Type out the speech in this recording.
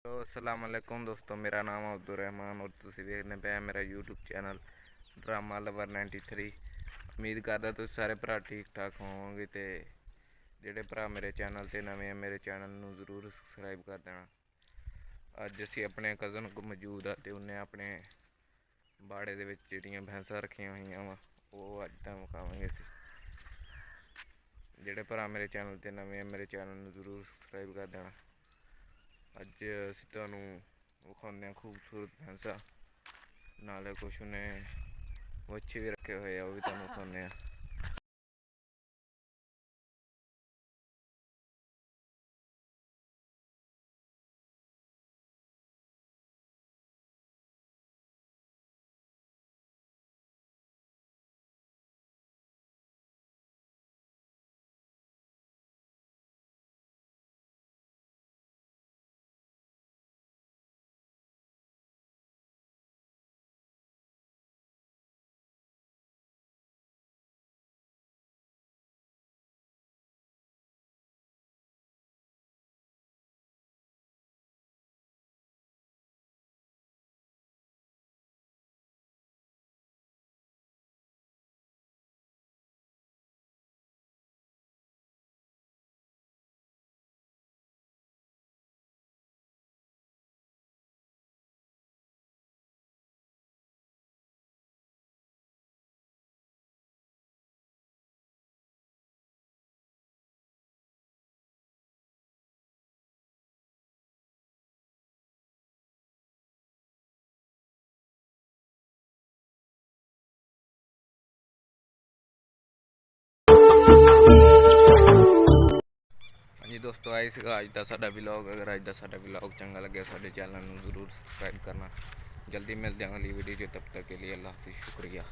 तो अस्सलाम वालेकुम दोस्तों, मेरा नाम अब्दुल रहमान और तुसी देखने पे मेरा यूट्यूब चैनल ड्रामा लवर 93। उम्मीद करदा तुस सारे भरा ठीक ठाक होवोगे। तो ਜਿਹੜੇ ਭਰਾ ਮੇਰੇ ਚੈਨਲ ਤੇ ਨਵੇਂ ਆ ਮੇਰੇ ਚੈਨਲ ਨੂੰ ਜ਼ਰੂਰ ਸਬਸਕ੍ਰਾਈਬ ਕਰ ਦੇਣਾ। ਅੱਜ ਅਸੀਂ ਆਪਣੇ ਕਜ਼ਨ ਕੋਲ ਮੌਜੂਦ ਆ ਤੇ ਉਹਨੇ ਆਪਣੇ ਬਾੜੇ ਦੇ ਵਿੱਚ ਜਿਹੜੀਆਂ ਭੈਂਸਾਂ ਰੱਖੀਆਂ ਹੋਈਆਂ ਵਾ ਉਹ ਅੱਜ ਤੁਹਾਨੂੰ ਵਿਖਾਵਾਂਗੇ ਅਸੀਂ। ਜਿਹੜੇ ਭਰਾ ਮੇਰੇ ਚੈਨਲ ਤੇ ਨਵੇਂ ਆ ਮੇਰੇ ਚੈਨਲ ਨੂੰ ਜ਼ਰੂਰ ਸਬਸਕ੍ਰਾਈਬ ਕਰ ਦੇਣਾ। ਅੱਜ ਅਸੀਂ ਤੁਹਾਨੂੰ ਵਿਖਾਉਂਦੇ ਹਾਂ ਖੂਬਸੂਰਤ ਭੈਂਸਾਂ, ਨਾਲੇ ਕੁਛ ਉਹਨੇ ਵੱਛੇ ਵੀ ਰੱਖੇ ਹੋਏ ਆ, ਉਹ ਵੀ ਤੁਹਾਨੂੰ ਵਿਖਾਉਂਦੇ ਹਾਂ। ਹਾਂਜੀ ਦੋਸਤੋ, ਆਏ ਸੀਗਾ ਅੱਜ ਦਾ ਸਾਡਾ ਵਲੌਗ। ਅਗਰ ਅੱਜ ਦਾ ਸਾਡਾ ਵਲੌਗ ਚੰਗਾ ਲੱਗਿਆ ਸਾਡੇ ਚੈਨਲ ਨੂੰ ਜ਼ਰੂਰ ਸਬਸਕ੍ਰਾਈਬ ਕਰਨਾ। ਜਲਦੀ ਮਿਲਦੇ ਹਾਂ ਅਗਲੀ ਵੀਡੀਓ 'ਚ, ਤਬ ਤੱਕ के लिए अल्लाह हाफिज़, शुक्रिया।